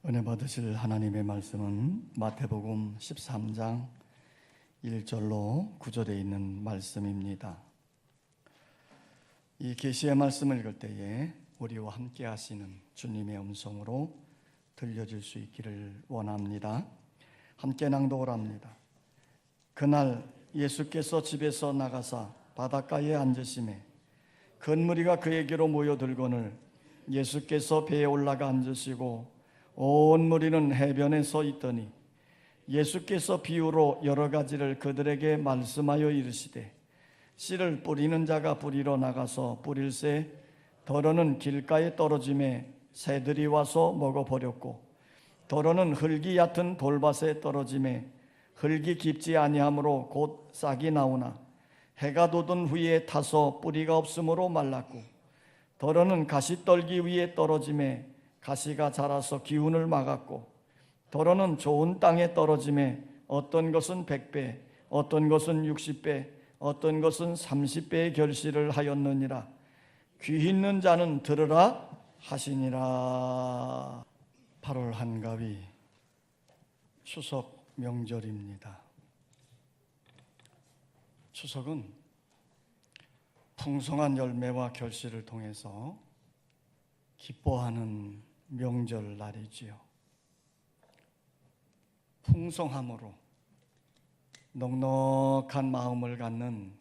은혜 받으실 하나님의 말씀은 마태복음 13장 1절로 9절에 있는 말씀입니다. 이 계시의 말씀을 읽을 때에 우리와 함께 하시는 주님의 음성으로 들려질 수 있기를 원합니다. 함께 낭독을 합니다. 그날 예수께서 집에서 나가사 바닷가에 앉으시매 큰 무리가 그에게로 모여들거늘 예수께서 배에 올라가 앉으시고 온 무리는 해변에 서 있더니 예수께서 비유로 여러 가지를 그들에게 말씀하여 이르시되 씨를 뿌리는 자가 뿌리러 나가서 뿌릴새 더러는 길가에 떨어짐에 새들이 와서 먹어버렸고 더러는 흙이 얕은 돌밭에 떨어짐에 흙이 깊지 아니하므로 곧 싹이 나오나 해가 돋은 후에 타서 뿌리가 없으므로 말랐고 더러는 가시떨기 위에 떨어짐에 가시가 자라서 기운을 막았고 더러는 좋은 땅에 떨어짐에 어떤 것은 100배 어떤 것은 60배 어떤 것은 30배의 결실을 하였느니라. 귀 있는 자는 들으라 하시니라. 8월 한가위 추석 명절입니다. 추석은 풍성한 열매와 결실을 통해서 기뻐하는 명절 날이지요. 풍성함으로 넉넉한 마음을 갖는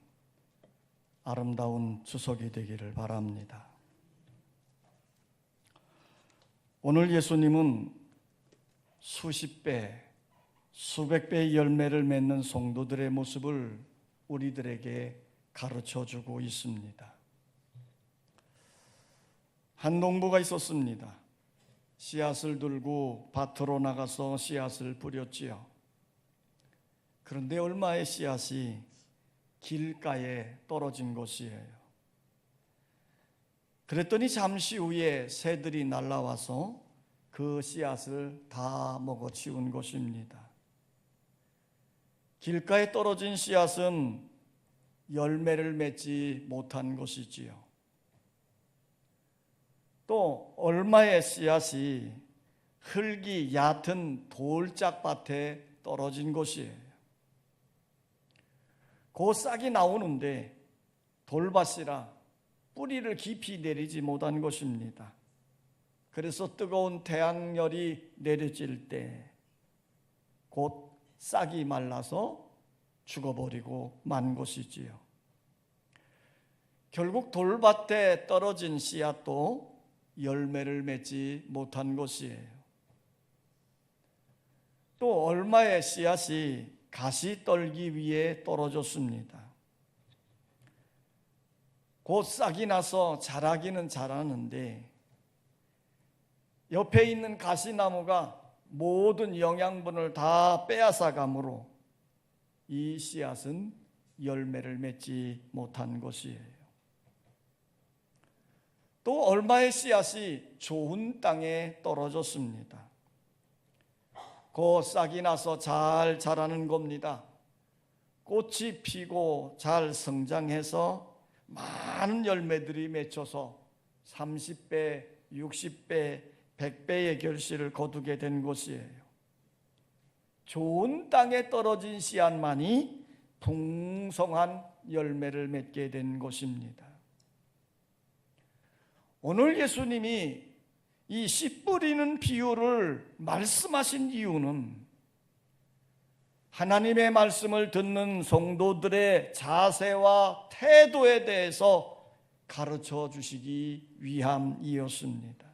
아름다운 추석이 되기를 바랍니다. 오늘 예수님은 수십 배, 수백 배의 열매를 맺는 성도들의 모습을 우리들에게 가르쳐주고 있습니다. 한 농부가 있었습니다. 씨앗을 들고 밭으로 나가서 씨앗을 뿌렸지요. 그런데 얼마의 씨앗이 길가에 떨어진 것이에요. 그랬더니 잠시 후에 새들이 날아와서 그 씨앗을 다 먹어치운 것입니다. 길가에 떨어진 씨앗은 열매를 맺지 못한 것이지요. 또 얼마의 씨앗이 흙이 얕은 돌짝밭에 떨어진 것이에요. 그 싹이 나오는데 돌밭이라 뿌리를 깊이 내리지 못한 것입니다. 그래서 뜨거운 태양열이 내려질 때 곧 싹이 말라서 죽어버리고 만 것이지요. 결국 돌밭에 떨어진 씨앗도 열매를 맺지 못한 것이에요. 또 얼마의 씨앗이 가시떨기 위에 떨어졌습니다. 곧 싹이 나서 자라기는 자라는데 옆에 있는 가시나무가 모든 영양분을 다 빼앗아 가므로 이 씨앗은 열매를 맺지 못한 것이에요. 또 얼마의 씨앗이 좋은 땅에 떨어졌습니다. 그 싹이 나서 잘 자라는 겁니다. 꽃이 피고 잘 성장해서 많은 열매들이 맺혀서 30배, 60배, 100배의 결실을 거두게 된 것이에요. 좋은 땅에 떨어진 씨앗만이 풍성한 열매를 맺게 된 것입니다. 오늘 예수님이 이 씨 뿌리는 비유를 말씀하신 이유는 하나님의 말씀을 듣는 성도들의 자세와 태도에 대해서 가르쳐 주시기 위함이었습니다.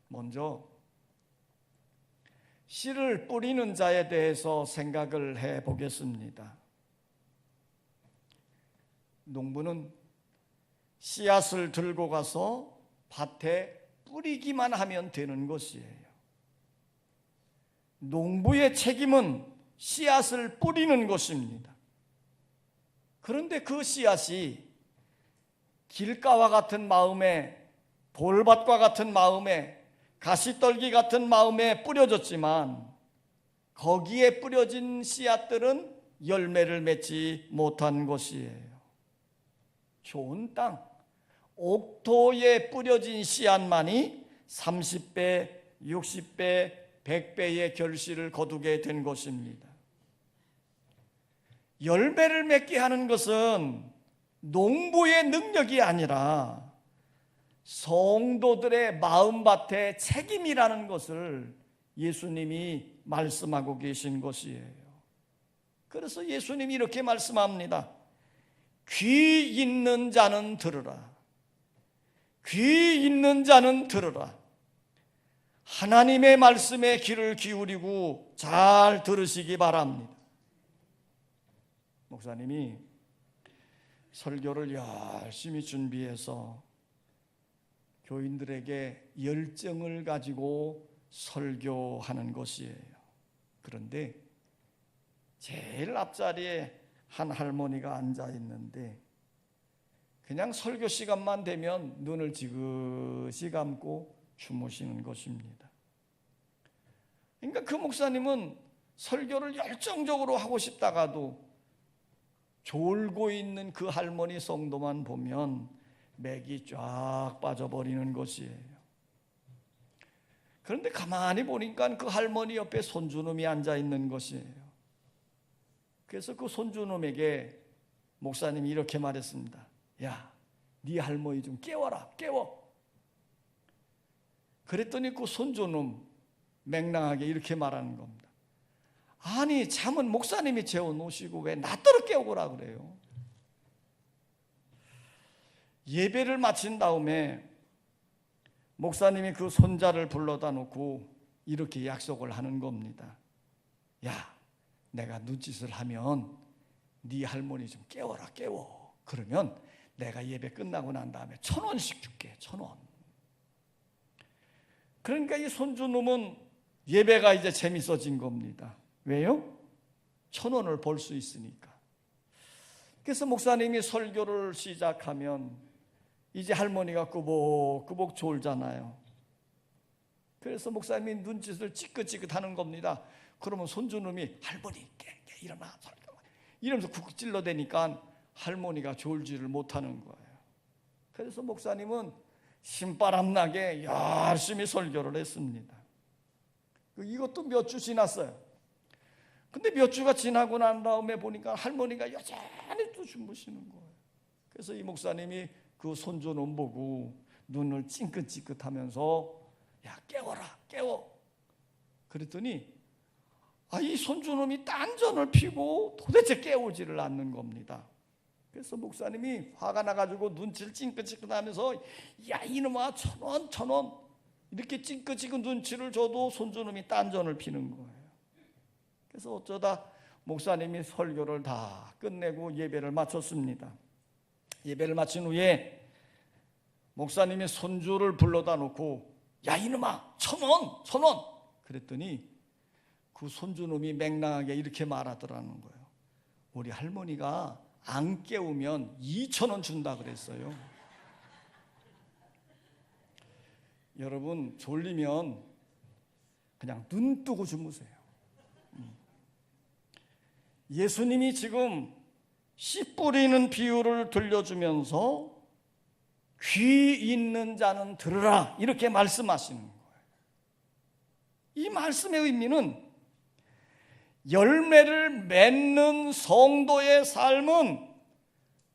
먼저 씨를 뿌리는 자에 대해서 생각을 해 보겠습니다. 농부는 씨앗을 들고 가서 밭에 뿌리기만 하면 되는 것이에요. 농부의 책임은 씨앗을 뿌리는 것입니다. 그런데 그 씨앗이 길가와 같은 마음에, 돌밭과 같은 마음에, 가시떨기 같은 마음에 뿌려졌지만 거기에 뿌려진 씨앗들은 열매를 맺지 못한 것이에요. 좋은 땅, 옥토에 뿌려진 씨앗만이 30배, 60배, 100배의 결실을 거두게 된 것입니다. 열매를 맺게 하는 것은 농부의 능력이 아니라 성도들의 마음밭의 책임이라는 것을 예수님이 말씀하고 계신 것이에요. 그래서 예수님이 이렇게 말씀합니다. 귀 있는 자는 들으라. 귀 있는 자는 들으라. 하나님의 말씀에 귀를 기울이고 잘 들으시기 바랍니다. 목사님이 설교를 열심히 준비해서 교인들에게 열정을 가지고 설교하는 것이에요. 그런데 제일 앞자리에 한 할머니가 앉아 있는데 그냥 설교 시간만 되면 눈을 지그시 감고 주무시는 것입니다. 그러니까 그 목사님은 설교를 열정적으로 하고 싶다가도 졸고 있는 그 할머니 성도만 보면 맥이 쫙 빠져버리는 것이에요. 그런데 가만히 보니까 그 할머니 옆에 손주놈이 앉아 있는 것이에요. 그래서 그 손주놈에게 목사님이 이렇게 말했습니다. 야, 네 할머니 좀 깨워라, 깨워. 그랬더니 그 손주놈 맹랑하게 이렇게 말하는 겁니다. 아니, 잠은 목사님이 재워놓으시고 왜 나더러 깨우라 그래요? 예배를 마친 다음에 목사님이 그 손자를 불러다 놓고 이렇게 약속을 하는 겁니다. 야, 내가 눈짓을 하면 네 할머니 좀 깨워라, 깨워. 그러면 내가 예배 끝나고 난 다음에 1,000원씩 줄게, 1,000원. 그러니까 이 손주놈은 예배가 이제 재밌어진 겁니다. 왜요? 1,000원을 벌 수 있으니까. 그래서 목사님이 설교를 시작하면 이제 할머니가 꾸벅꾸벅 졸잖아요. 그래서 목사님이 눈짓을 찌긋찌긋 하는 겁니다. 그러면 손주놈이 할머니 깨 일어나 이러면서 쿡 찔러대니까 할머니가 졸지를 못하는 거예요. 그래서 목사님은 신바람나게 열심히 설교를 했습니다. 이것도 몇 주 지났어요. 근데 몇 주가 지나고 난 다음에 보니까 할머니가 여전히 또 주무시는 거예요. 그래서 이 목사님이 그 손주놈 보고 눈을 찡긋찡긋하면서 야, 깨워라, 깨워. 그랬더니 이 손주놈이 딴전을 피고 도대체 깨우지를 않는 겁니다. 그래서 목사님이 화가 나가지고 눈치를 찡긋찡긋하면서 야, 이놈아, 1,000원, 1,000원 이렇게 찡긋찡긋 눈치를 줘도 손주놈이 딴전을 피는 거예요. 그래서 어쩌다 목사님이 설교를 다 끝내고 예배를 마쳤습니다. 예배를 마친 후에 목사님이 손주를 불러다 놓고 야, 이놈아, 1,000원, 1,000원 그랬더니 그 손주놈이 맹랑하게 이렇게 말하더라는 거예요. 우리 할머니가 안 깨우면 2,000원 준다 그랬어요. 여러분, 졸리면 그냥 눈 뜨고 주무세요. 예수님이 지금 씨 뿌리는 비유를 들려주면서 귀 있는 자는 들으라 이렇게 말씀하시는 거예요. 이 말씀의 의미는 열매를 맺는 성도의 삶은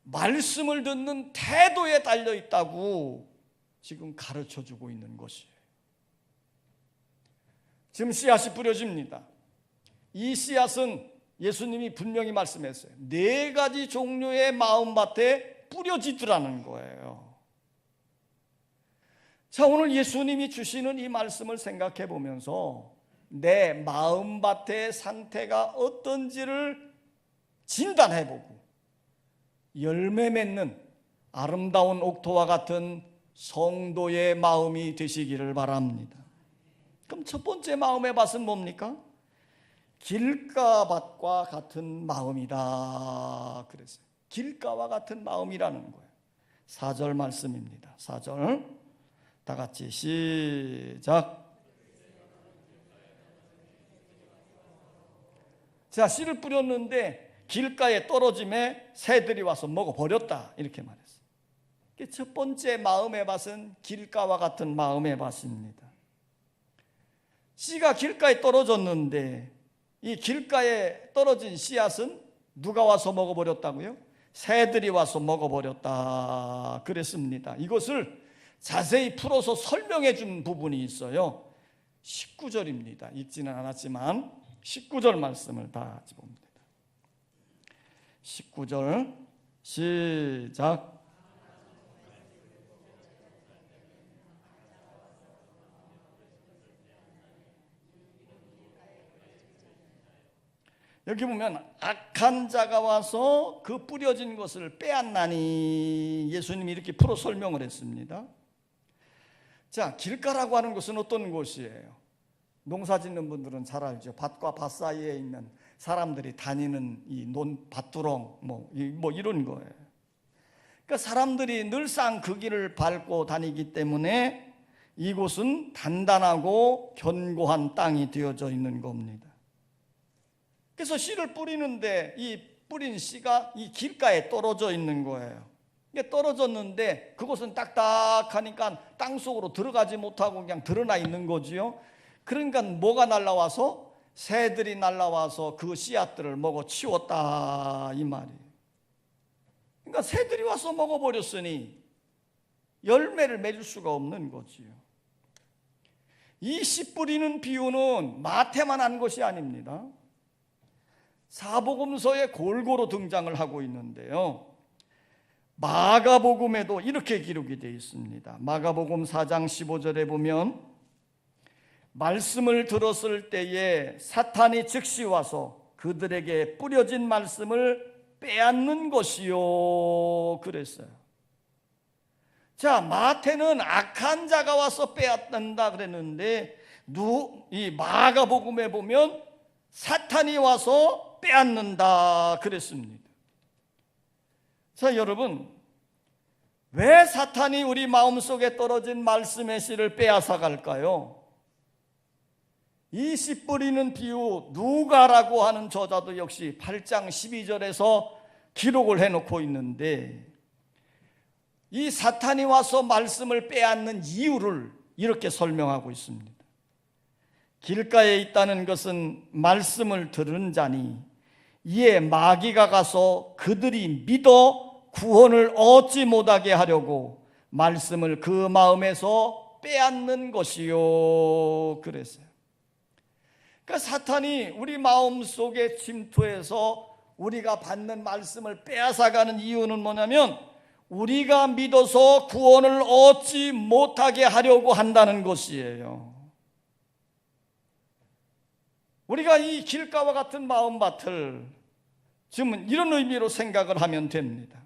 말씀을 듣는 태도에 달려 있다고 지금 가르쳐주고 있는 것이에요. 지금 씨앗이 뿌려집니다. 이 씨앗은 예수님이 분명히 말씀했어요. 4가지 종류의 마음밭에 뿌려지더라는 거예요. 자, 오늘 예수님이 주시는 이 말씀을 생각해 보면서 내 마음밭의 상태가 어떤지를 진단해 보고 열매 맺는 아름다운 옥토와 같은 성도의 마음이 되시기를 바랍니다. 그럼 첫 번째 마음의 밭은 뭡니까? 길가밭과 같은 마음이다 그랬어요. 길가와 같은 마음이라는 거예요. 4절 말씀입니다. 4절 다 같이 시작. 자, 씨를 뿌렸는데 길가에 떨어짐에 새들이 와서 먹어버렸다 이렇게 말했어요. 첫 번째 마음의 밭은 길가와 같은 마음의 밭입니다. 씨가 길가에 떨어졌는데 이 길가에 떨어진 씨앗은 누가 와서 먹어버렸다고요? 새들이 와서 먹어버렸다 그랬습니다. 이것을 자세히 풀어서 설명해 준 부분이 있어요. 19절입니다. 읽지는 않았지만 19절 말씀을 다 같이 봅니다. 19절 시작. 여기 보면 악한 자가 와서 그 뿌려진 것을 빼앗나니 예수님이 이렇게 풀어 설명을 했습니다. 자, 길가라고 하는 것은 어떤 곳이에요? 농사 짓는 분들은 잘 알죠. 밭과 밭 사이에 있는 사람들이 다니는 이 밭두렁 뭐 이런 거예요. 그러니까 사람들이 늘상 그 길을 밟고 다니기 때문에 이곳은 단단하고 견고한 땅이 되어져 있는 겁니다. 그래서 씨를 뿌리는데 이 뿌린 씨가 이 길가에 떨어져 있는 거예요. 이게 떨어졌는데 그곳은 딱딱하니까 땅속으로 들어가지 못하고 그냥 드러나 있는 거지요. 그러니까 뭐가 날라와서? 새들이 날라와서 그 씨앗들을 먹어 치웠다 이 말이에요. 그러니까 새들이 와서 먹어버렸으니 열매를 맺을 수가 없는 거지요. 이 씨 뿌리는 비유는 마태만 한 것이 아닙니다. 사복음서에 골고루 등장을 하고 있는데요. 마가복음에도 이렇게 기록이 되어 있습니다. 마가복음 4장 15절에 보면 말씀을 들었을 때에 사탄이 즉시 와서 그들에게 뿌려진 말씀을 빼앗는 것이요 그랬어요. 자, 마태는 악한 자가 와서 빼앗는다 그랬는데 이 마가복음에 보면 사탄이 와서 빼앗는다 그랬습니다. 자, 여러분, 왜 사탄이 우리 마음속에 떨어진 말씀의 씨를 빼앗아 갈까요? 이 씨 뿌리는 비유 누가라고 하는 저자도 역시 8장 12절에서 기록을 해놓고 있는데 이 사탄이 와서 말씀을 빼앗는 이유를 이렇게 설명하고 있습니다. 길가에 있다는 것은 말씀을 들은 자니 이에 마귀가 가서 그들이 믿어 구원을 얻지 못하게 하려고 말씀을 그 마음에서 빼앗는 것이요 그랬어요. 그러니까 사탄이 우리 마음속에 침투해서 우리가 받는 말씀을 빼앗아가는 이유는 뭐냐면 우리가 믿어서 구원을 얻지 못하게 하려고 한다는 것이에요. 우리가 이 길가와 같은 마음밭을 지금 이런 의미로 생각을 하면 됩니다.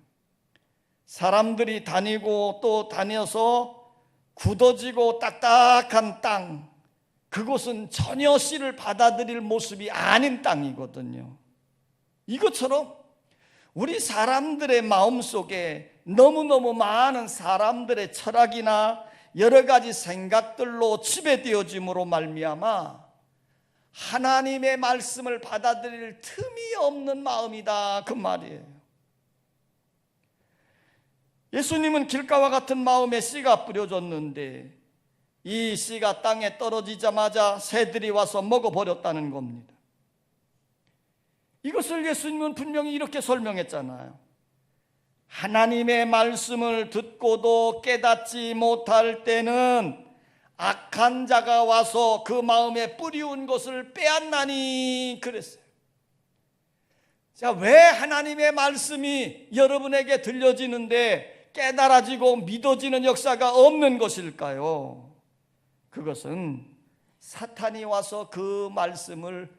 사람들이 다니고 또 다녀서 굳어지고 딱딱한 땅, 그곳은 전혀 씨를 받아들일 모습이 아닌 땅이거든요. 이것처럼 우리 사람들의 마음속에 너무너무 많은 사람들의 철학이나 여러 가지 생각들로 지배되어짐으로 말미암아 하나님의 말씀을 받아들일 틈이 없는 마음이다 그 말이에요. 예수님은 길가와 같은 마음에 씨가 뿌려졌는데 이 씨가 땅에 떨어지자마자 새들이 와서 먹어버렸다는 겁니다. 이것을 예수님은 분명히 이렇게 설명했잖아요. 하나님의 말씀을 듣고도 깨닫지 못할 때는 악한 자가 와서 그 마음에 뿌리운 것을 빼앗나니 그랬어요. 자, 왜 하나님의 말씀이 여러분에게 들려지는데 깨달아지고 믿어지는 역사가 없는 것일까요? 그것은 사탄이 와서 그 말씀을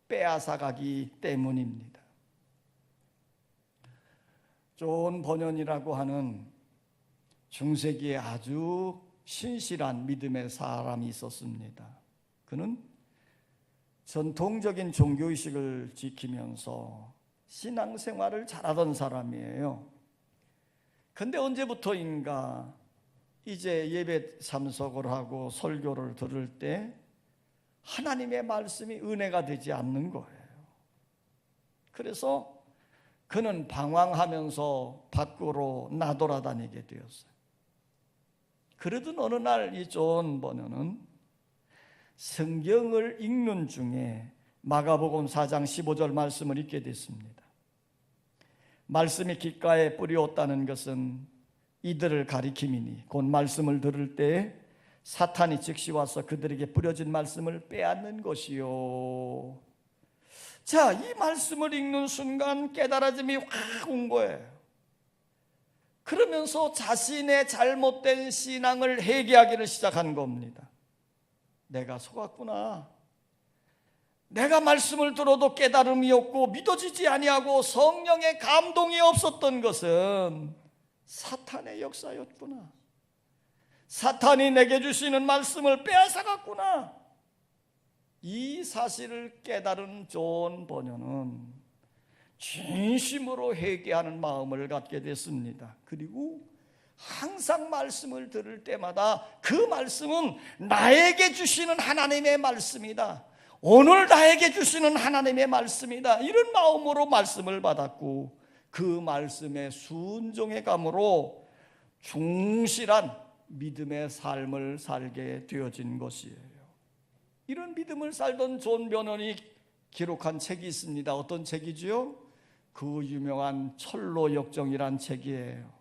빼앗아가기 때문입니다. 존 버년이라고 하는 중세기에 아주 신실한 믿음의 사람이 있었습니다. 그는 전통적인 종교의식을 지키면서 신앙생활을 잘하던 사람이에요. 근데 언제부터인가 이제 예배 참석을 하고 설교를 들을 때 하나님의 말씀이 은혜가 되지 않는 거예요. 그래서 그는 방황하면서 밖으로 나돌아다니게 되었어요. 그러던 어느 날 이 존 버너는 성경을 읽는 중에 마가복음 4장 15절 말씀을 읽게 됐습니다. 말씀이 귓가에 뿌리었다는 것은 이들을 가리킴이니 곧 말씀을 들을 때 사탄이 즉시 와서 그들에게 뿌려진 말씀을 빼앗는 것이요. 자, 이 말씀을 읽는 순간 깨달아짐이 확 온 거예요. 그러면서 자신의 잘못된 신앙을 회개하기를 시작한 겁니다. 내가 속았구나. 내가 말씀을 들어도 깨달음이 없고 믿어지지 아니하고 성령의 감동이 없었던 것은 사탄의 역사였구나. 사탄이 내게 주시는 말씀을 빼앗아갔구나. 이 사실을 깨달은 존 버너는 진심으로 회개하는 마음을 갖게 됐습니다. 그리고 항상 말씀을 들을 때마다 그 말씀은 나에게 주시는 하나님의 말씀이다. 오늘 나에게 주시는 하나님의 말씀이다. 이런 마음으로 말씀을 받았고 그 말씀에 순종의 감으로 충실한 믿음의 삶을 살게 되어진 것이에요. 이런 믿음을 살던 존 버넌이 기록한 책이 있습니다. 어떤 책이지요? 그 유명한 철로 역정이란 책이에요.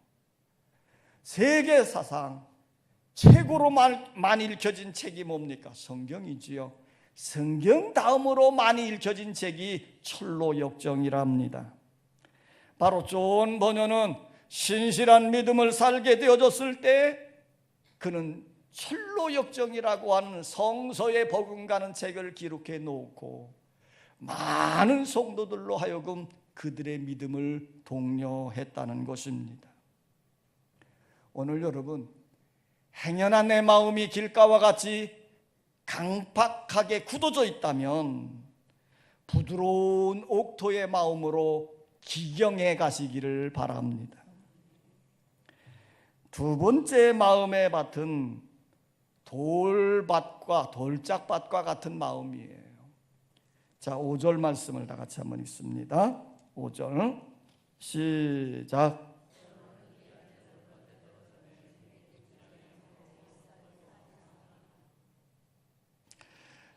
세계 사상 최고로 많이 읽혀진 책이 뭡니까? 성경이지요. 성경 다음으로 많이 읽혀진 책이 철로 역정이랍니다. 바로 존 버너는 신실한 믿음을 살게 되어졌을 때 그는 철로 역정이라고 하는 성서에 버금가는 책을 기록해 놓고 많은 성도들로 하여금 그들의 믿음을 독려했다는 것입니다. 오늘 여러분, 행여나 내 마음이 길가와 같이 강팍하게 굳어져 있다면 부드러운 옥토의 마음으로 기경해 가시기를 바랍니다. 두 번째 마음의 밭은 돌밭과 돌짝밭과 같은 마음이에요. 자, 5절 말씀을 다 같이 한번 읽습니다. 5절 시작.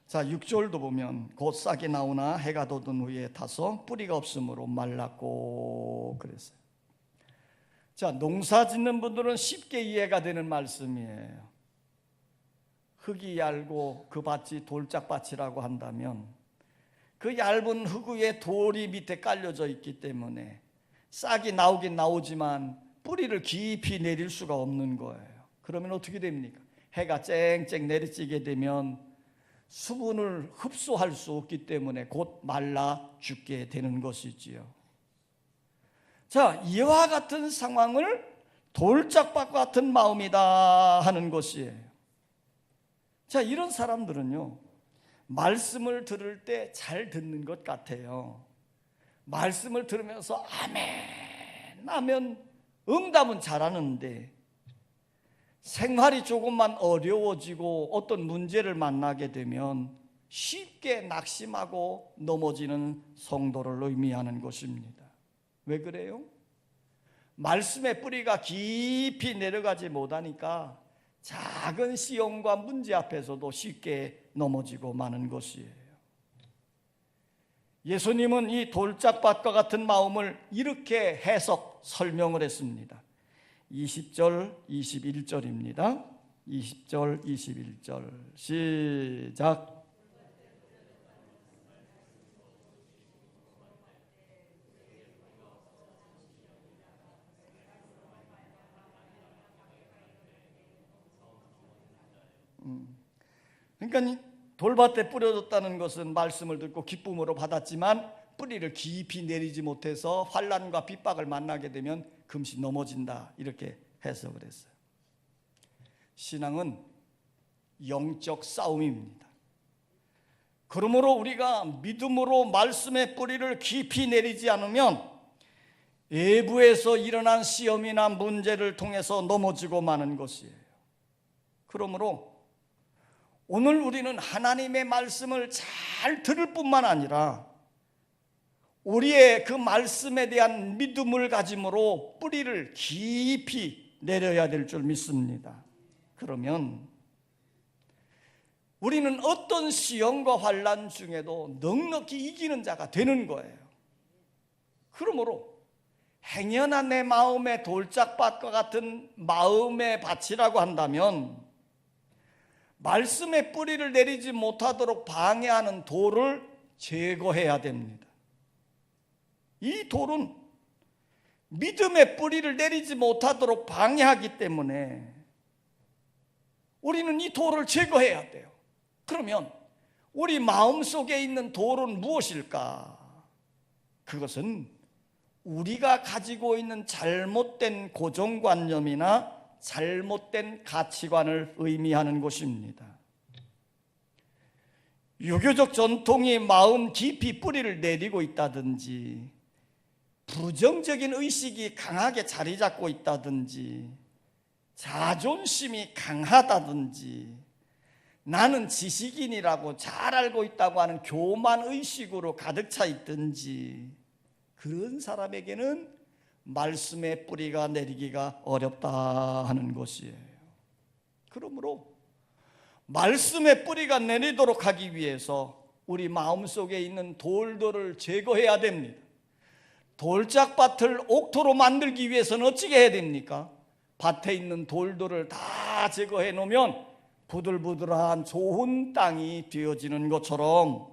자, 6절도 보면 곧 싹이 나오나 해가 돋은 후에 타서 뿌리가 없으므로 말랐고 그랬어요. 자, 농사 짓는 분들은 쉽게 이해가 되는 말씀이에요. 흙이 얇고 그 밭이 돌짝밭이라고 한다면 그 얇은 흙 위에 돌이 밑에 깔려져 있기 때문에 싹이 나오긴 나오지만 뿌리를 깊이 내릴 수가 없는 거예요. 그러면 어떻게 됩니까? 해가 쨍쨍 내리쬐게 되면 수분을 흡수할 수 없기 때문에 곧 말라 죽게 되는 것이지요. 자, 이와 같은 상황을 돌짝밭 같은 마음이다 하는 것이에요. 자, 이런 사람들은요, 말씀을 들을 때 잘 듣는 것 같아요. 말씀을 들으면서 아멘 하면 응답은 잘하는데 생활이 조금만 어려워지고 어떤 문제를 만나게 되면 쉽게 낙심하고 넘어지는 성도를 의미하는 것입니다. 왜 그래요? 말씀의 뿌리가 깊이 내려가지 못하니까 작은 시험과 문제 앞에서도 쉽게 넘어지고 마는 것이에요. 예수님은 이 돌짝밭과 같은 마음을 이렇게 해석, 설명을 했습니다. 20절, 21절입니다. 20절, 21절 시작. 그러니까 돌밭에 뿌려졌다는 것은 말씀을 듣고 기쁨으로 받았지만 뿌리를 깊이 내리지 못해서 환난과 핍박을 만나게 되면 금시 넘어진다, 이렇게 해석을 했어요. 신앙은 영적 싸움입니다. 그러므로 우리가 믿음으로 말씀의 뿌리를 깊이 내리지 않으면 외부에서 일어난 시험이나 문제를 통해서 넘어지고 마는 것이에요. 그러므로 오늘 우리는 하나님의 말씀을 잘 들을 뿐만 아니라 우리의 그 말씀에 대한 믿음을 가짐으로 뿌리를 깊이 내려야 될 줄 믿습니다. 그러면 우리는 어떤 시험과 환난 중에도 넉넉히 이기는 자가 되는 거예요. 그러므로 행여나 내 마음의 돌짝밭과 같은 마음의 밭이라고 한다면 말씀의 뿌리를 내리지 못하도록 방해하는 돌을 제거해야 됩니다. 이 돌은 믿음의 뿌리를 내리지 못하도록 방해하기 때문에 우리는 이 돌을 제거해야 돼요. 그러면 우리 마음속에 있는 돌은 무엇일까? 그것은 우리가 가지고 있는 잘못된 고정관념이나 잘못된 가치관을 의미하는 것입니다. 유교적 전통이 마음 깊이 뿌리를 내리고 있다든지, 부정적인 의식이 강하게 자리 잡고 있다든지, 자존심이 강하다든지, 나는 지식인이라고 잘 알고 있다고 하는 교만 의식으로 가득 차 있든지, 그런 사람에게는 말씀의 뿌리가 내리기가 어렵다 하는 것이에요. 그러므로 말씀의 뿌리가 내리도록 하기 위해서 우리 마음속에 있는 돌들을 제거해야 됩니다. 돌짝밭을 옥토로 만들기 위해서는 어떻게 해야 됩니까? 밭에 있는 돌들을 다 제거해 놓으면 부들부들한 좋은 땅이 되어지는 것처럼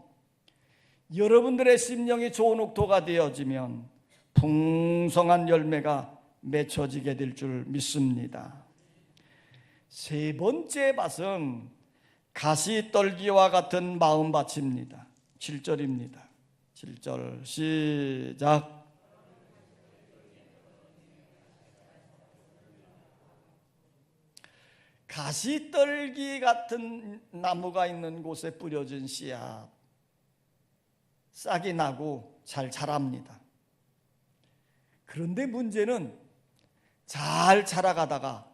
여러분들의 심령이 좋은 옥토가 되어지면 풍성한 열매가 맺혀지게 될 줄 믿습니다. 세 번째 밭은 가시떨기와 같은 마음밭입니다. 7절입니다. 7절 시작. 가시떨기 같은 나무가 있는 곳에 뿌려진 씨앗, 싹이 나고 잘 자랍니다. 그런데 문제는 잘 자라가다가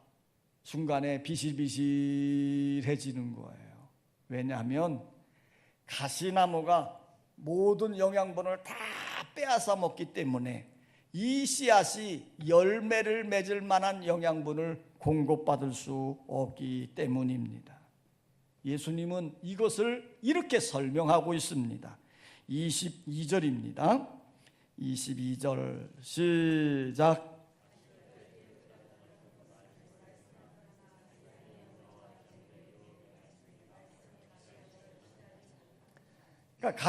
중간에 비실비실해지는 거예요. 왜냐하면 가시나무가 모든 영양분을 다 빼앗아 먹기 때문에 이 씨앗이 열매를 맺을 만한 영양분을 공급받을 수 없기 때문입니다. 예수님은 이것을 이렇게 설명하고 있습니다. 22절입니다. 22절 시작. 그러니까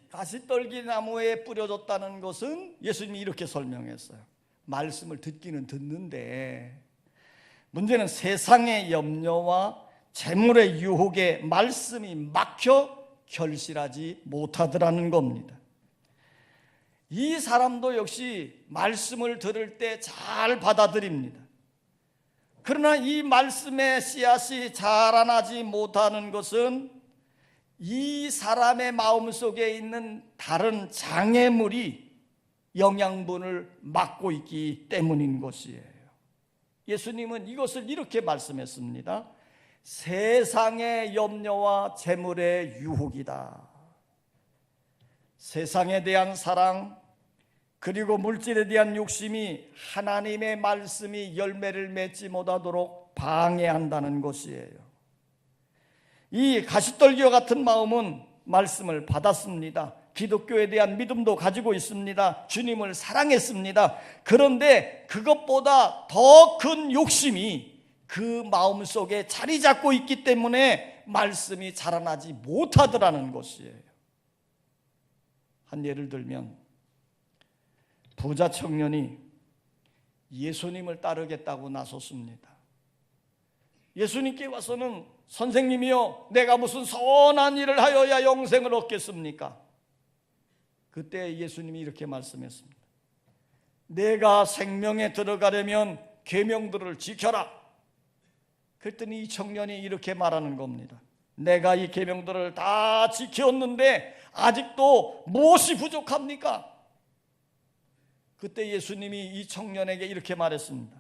가시떨기 나무에 뿌려졌다는 것은 예수님이 이렇게 설명했어요. 말씀을 듣기는 듣는데 문제는 세상의 염려와 재물의 유혹에 말씀이 막혀 결실하지 못하더라는 겁니다. 이 사람도 역시 말씀을 들을 때 잘 받아들입니다. 그러나 이 말씀의 씨앗이 자라나지 못하는 것은 이 사람의 마음속에 있는 다른 장애물이 영양분을 막고 있기 때문인 것이에요. 예수님은 이것을 이렇게 말씀했습니다. 세상의 염려와 재물의 유혹이다. 세상에 대한 사랑 그리고 물질에 대한 욕심이 하나님의 말씀이 열매를 맺지 못하도록 방해한다는 것이에요. 이 가시떨기와 같은 마음은 말씀을 받았습니다. 기독교에 대한 믿음도 가지고 있습니다. 주님을 사랑했습니다. 그런데 그것보다 더 큰 욕심이 그 마음속에 자리 잡고 있기 때문에 말씀이 자라나지 못하더라는 것이에요. 한 예를 들면 부자 청년이 예수님을 따르겠다고 나섰습니다. 예수님께 와서는 선생님이요, 내가 무슨 선한 일을 하여야 영생을 얻겠습니까? 그때 예수님이 이렇게 말씀했습니다. 내가 생명에 들어가려면 계명들을 지켜라. 그랬더니 이 청년이 이렇게 말하는 겁니다. 내가 이 계명들을 다 지켰는데 아직도 무엇이 부족합니까? 그때 예수님이 이 청년에게 이렇게 말했습니다.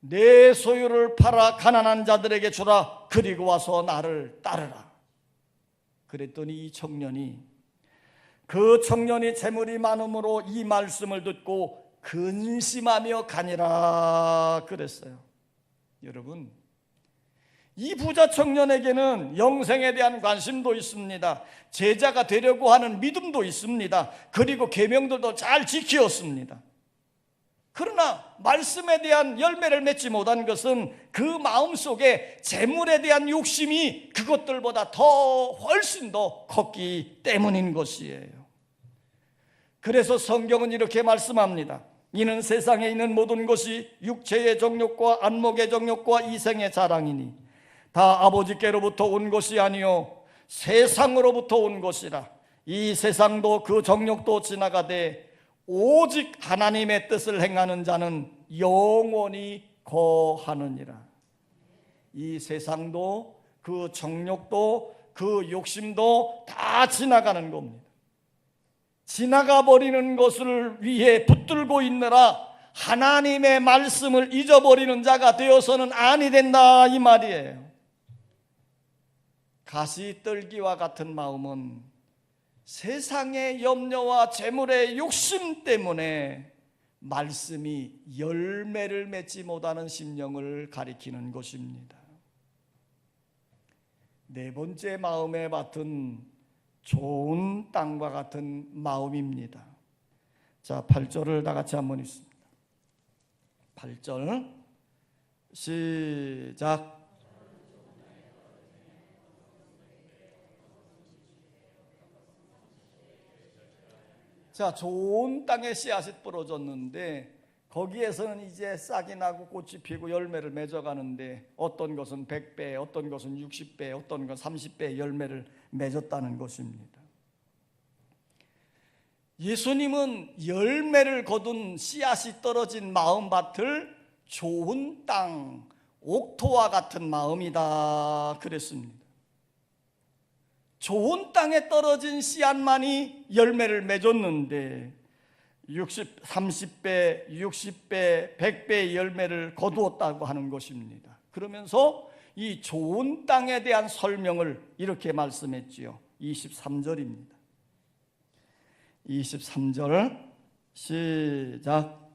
내 소유를 팔아 가난한 자들에게 주라. 그리고 와서 나를 따르라. 그랬더니 이 청년이 그 청년이 재물이 많음으로 이 말씀을 듣고 근심하며 가니라 그랬어요. 여러분, 이 부자 청년에게는 영생에 대한 관심도 있습니다. 제자가 되려고 하는 믿음도 있습니다. 그리고 계명들도 잘 지키었습니다. 그러나 말씀에 대한 열매를 맺지 못한 것은 그 마음속에 재물에 대한 욕심이 그것들보다 더 훨씬 더 컸기 때문인 것이에요. 그래서 성경은 이렇게 말씀합니다. 이는 세상에 있는 모든 것이 육체의 정욕과 안목의 정욕과 이생의 자랑이니 다 아버지께로부터 온 것이 아니요 세상으로부터 온 것이라. 이 세상도 그 정욕도 지나가되 오직 하나님의 뜻을 행하는 자는 영원히 거하느니라. 이 세상도 그 정욕도 그 욕심도 다 지나가는 겁니다. 지나가 버리는 것을 위해 붙들고 있느라 하나님의 말씀을 잊어버리는 자가 되어서는 아니 된다, 이 말이에요. 가시떨기와 같은 마음은 세상의 염려와 재물의 욕심 때문에 말씀이 열매를 맺지 못하는 심령을 가리키는 것입니다. 네 번째 마음의 밭은 좋은 땅과 같은 마음입니다. 자, 8절을 다 같이 한번 읽습니다. 8절 시작. 자, 좋은 땅에 씨앗이 부러졌는데 거기에서는 이제 싹이 나고 꽃이 피고 열매를 맺어가는데 어떤 것은 100배, 어떤 것은 60배, 어떤 것은 30배 열매를 맺었다는 것입니다. 예수님은 열매를 거둔 씨앗이 떨어진 마음밭을 좋은 땅, 옥토와 같은 마음이다 그랬습니다. 좋은 땅에 떨어진 씨앗만이 열매를 맺었는데 30배, 60배, 100배의 열매를 거두었다고 하는 것입니다. 그러면서 이 좋은 땅에 대한 설명을 이렇게 말씀했지요. 23절입니다. 23절 시작.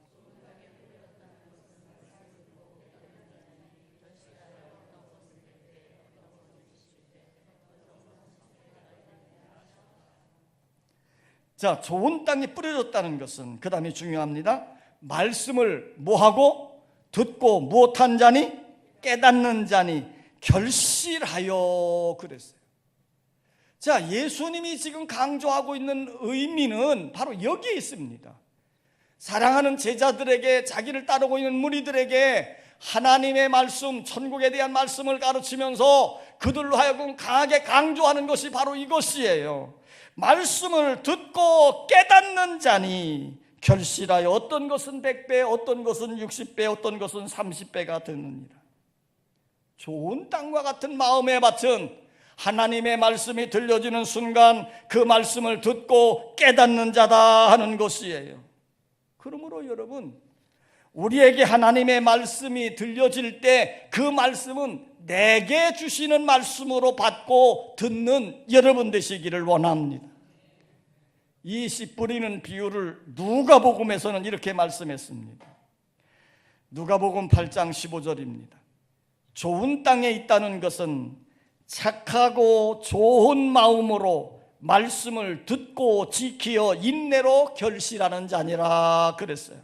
자, 좋은 땅에 뿌려졌다는 것은 그 다음에 중요합니다. 말씀을 뭐하고? 듣고 무엇한 자니? 깨닫는 자니 결실하여 그랬어요. 자, 예수님이 지금 강조하고 있는 의미는 바로 여기에 있습니다. 사랑하는 제자들에게, 자기를 따르고 있는 무리들에게 하나님의 말씀, 천국에 대한 말씀을 가르치면서 그들로 하여금 강하게 강조하는 것이 바로 이것이에요. 말씀을 듣고 깨닫는 자니 결실하여 어떤 것은 100배, 어떤 것은 60배, 어떤 것은 30배가 되느니라. 좋은 땅과 같은 마음의 밭은 하나님의 말씀이 들려지는 순간 그 말씀을 듣고 깨닫는 자다 하는 것이에요. 그러므로 여러분, 우리에게 하나님의 말씀이 들려질 때 그 말씀은 내게 주시는 말씀으로 받고 듣는 여러분 되시기를 원합니다. 이 씨 뿌리는 비유를 누가복음에서는 이렇게 말씀했습니다. 누가복음 8장 15절입니다. 좋은 땅에 있다는 것은 착하고 좋은 마음으로 말씀을 듣고 지키어 인내로 결실하는 자니라 그랬어요.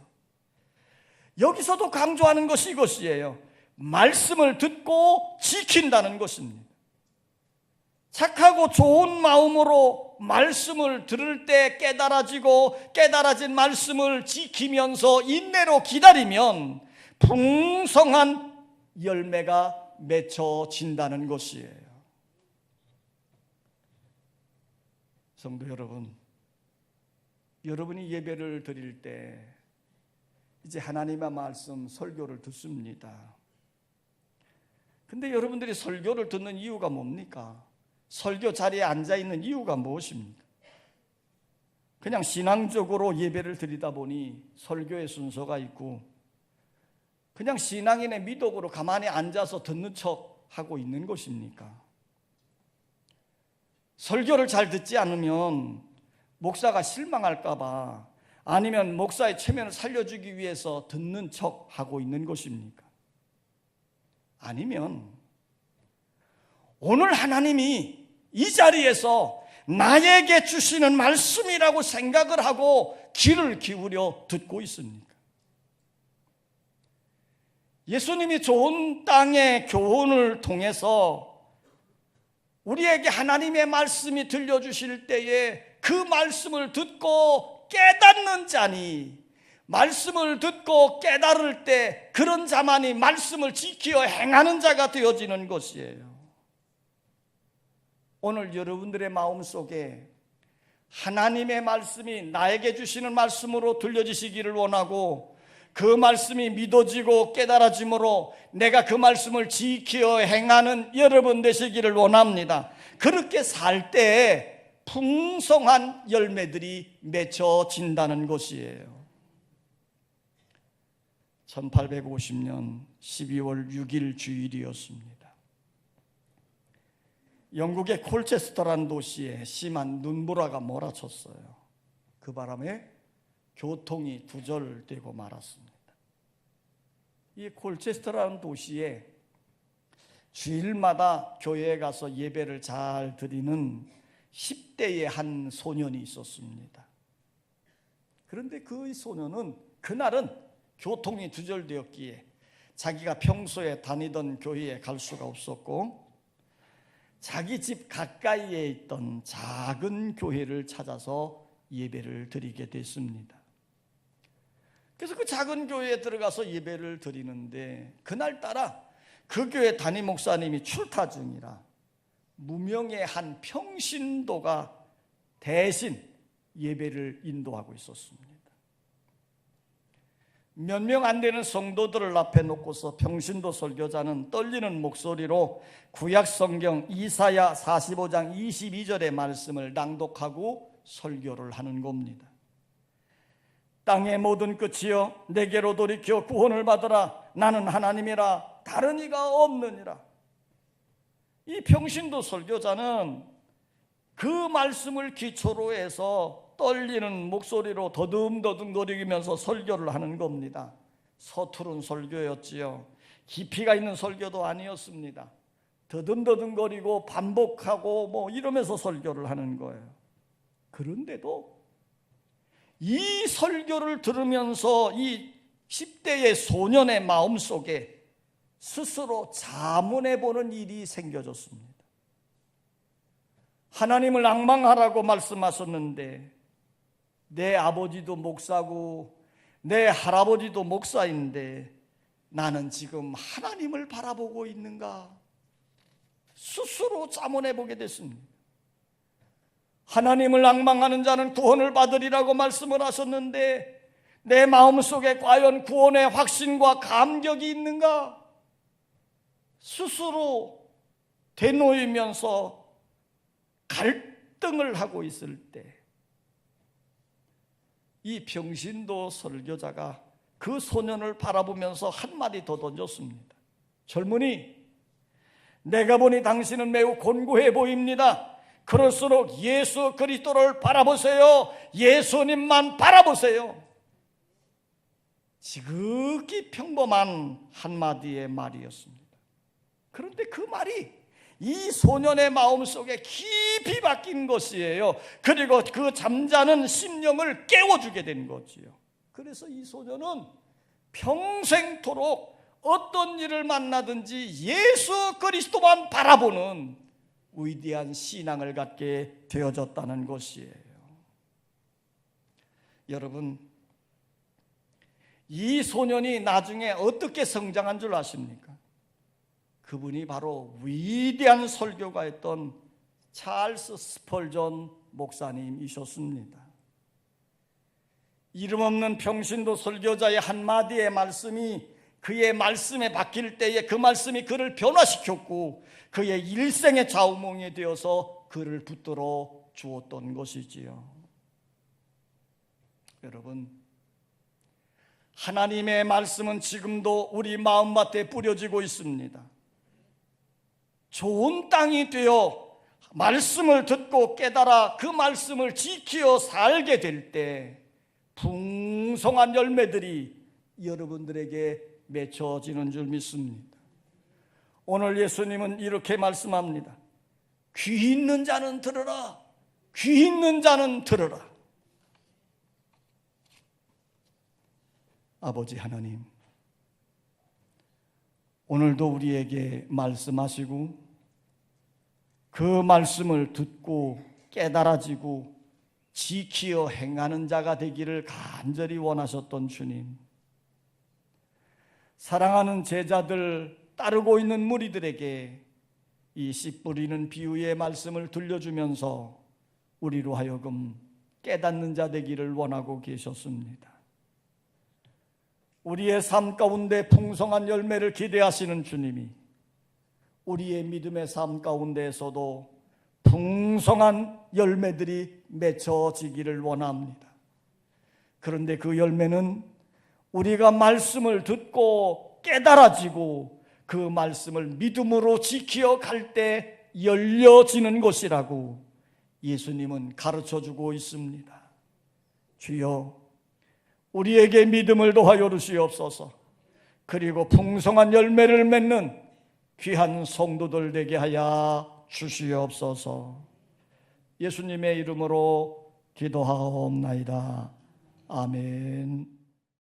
여기서도 강조하는 것이 이것이에요. 말씀을 듣고 지킨다는 것입니다. 착하고 좋은 마음으로 말씀을 들을 때 깨달아지고 깨달아진 말씀을 지키면서 인내로 기다리면 풍성한 열매가 맺혀진다는 것이에요. 성도 여러분, 여러분이 예배를 드릴 때 이제 하나님의 말씀 설교를 듣습니다. 근데 여러분들이 설교를 듣는 이유가 뭡니까? 설교 자리에 앉아있는 이유가 무엇입니까? 그냥 신앙적으로 예배를 드리다 보니 설교의 순서가 있고 그냥 신앙인의 미덕으로 가만히 앉아서 듣는 척 하고 있는 것입니까? 설교를 잘 듣지 않으면 목사가 실망할까 봐, 아니면 목사의 체면을 살려주기 위해서 듣는 척 하고 있는 것입니까? 아니면 오늘 하나님이 이 자리에서 나에게 주시는 말씀이라고 생각을 하고 귀를 기울여 듣고 있습니까? 예수님이 좋은 땅의 교훈을 통해서 우리에게 하나님의 말씀이 들려주실 때에 그 말씀을 듣고 깨닫는 자니, 말씀을 듣고 깨달을 때 그런 자만이 말씀을 지키어 행하는 자가 되어지는 것이에요. 오늘 여러분들의 마음속에 하나님의 말씀이 나에게 주시는 말씀으로 들려지시기를 원하고, 그 말씀이 믿어지고 깨달아짐으로 내가 그 말씀을 지키어 행하는 여러분 되시기를 원합니다. 그렇게 살 때에 풍성한 열매들이 맺혀진다는 것이에요. 1850년 12월 6일 주일이었습니다. 영국의 콜체스터라는 도시에 심한 눈보라가 몰아쳤어요. 그 바람에 교통이 두절되고 말았습니다. 이 콜체스터라는 도시에 주일마다 교회에 가서 예배를 잘 드리는 10대의 한 소년이 있었습니다. 그런데 그 소년은 그날은 교통이 두절되었기에 자기가 평소에 다니던 교회에 갈 수가 없었고, 자기 집 가까이에 있던 작은 교회를 찾아서 예배를 드리게 됐습니다. 그래서 그 작은 교회에 들어가서 예배를 드리는데, 그날따라 그 교회 담임 목사님이 출타 중이라 무명의 한 평신도가 대신 예배를 인도하고 있었습니다. 몇 명 안 되는 성도들을 앞에 놓고서 평신도 설교자는 떨리는 목소리로 구약 성경 이사야 45장 22절의 말씀을 낭독하고 설교를 하는 겁니다. 땅의 모든 끝이여 내게로 돌이켜 구원을 받으라. 나는 하나님이라 다른 이가 없느니라. 이 평신도 설교자는 그 말씀을 기초로 해서 떨리는 목소리로 더듬더듬거리면서 설교를 하는 겁니다. 서투른 설교였지요. 깊이가 있는 설교도 아니었습니다. 더듬더듬거리고 반복하고 이러면서 설교를 하는 거예요. 그런데도 이 설교를 들으면서 이 10대의 소년의 마음속에 스스로 자문해보는 일이 생겨졌습니다. 하나님을 앙망하라고 말씀하셨는데 내 아버지도 목사고 내 할아버지도 목사인데 나는 지금 하나님을 바라보고 있는가? 스스로 자문해보게 됐습니다. 하나님을 앙망하는 자는 구원을 받으리라고 말씀을 하셨는데 내 마음속에 과연 구원의 확신과 감격이 있는가? 스스로 되놓이면서 갈등을 하고 있을 때 이 평신도 설교자가 그 소년을 바라보면서 한마디 더 던졌습니다. 젊은이, 내가 보니 당신은 매우 곤고해 보입니다. 그럴수록 예수 그리스도를 바라보세요. 예수님만 바라보세요. 지극히 평범한 한마디의 말이었습니다. 그런데 그 말이 이 소년의 마음속에 깊이 박힌 것이에요. 그리고 그 잠자는 심령을 깨워주게 된 거지요. 그래서 이 소년은 평생토록 어떤 일을 만나든지 예수 그리스도만 바라보는 위대한 신앙을 갖게 되어졌다는 것이에요. 여러분, 이 소년이 나중에 어떻게 성장한 줄 아십니까? 그분이 바로 위대한 설교가였던 찰스 스펄전 목사님이셨습니다. 이름 없는 평신도 설교자의 한마디의 말씀이 그의 말씀에 박힐 때에 그 말씀이 그를 변화시켰고 그의 일생의 좌우몽이 되어서 그를 붙들어 주었던 것이지요. 여러분, 하나님의 말씀은 지금도 우리 마음밭에 뿌려지고 있습니다. 좋은 땅이 되어 말씀을 듣고 깨달아 그 말씀을 지키어 살게 될 때 풍성한 열매들이 여러분들에게 맺혀지는 줄 믿습니다. 오늘 예수님은 이렇게 말씀합니다. 귀 있는 자는 들으라. 귀 있는 자는 들으라. 아버지 하나님, 오늘도 우리에게 말씀하시고 그 말씀을 듣고 깨달아지고 지키어 행하는 자가 되기를 간절히 원하셨던 주님, 사랑하는 제자들, 따르고 있는 무리들에게 이 씨 뿌리는 비유의 말씀을 들려주면서 우리로 하여금 깨닫는 자 되기를 원하고 계셨습니다. 우리의 삶 가운데 풍성한 열매를 기대하시는 주님이 우리의 믿음의 삶 가운데에서도 풍성한 열매들이 맺혀지기를 원합니다. 그런데 그 열매는 우리가 말씀을 듣고 깨달아지고 그 말씀을 믿음으로 지키어 갈 때 열려지는 것이라고 예수님은 가르쳐주고 있습니다. 주여, 우리에게 믿음을 더하여 주시옵소서. 그리고 풍성한 열매를 맺는 귀한 성도들 되게 하여 주시옵소서. 예수님의 이름으로 기도하옵나이다. 아멘.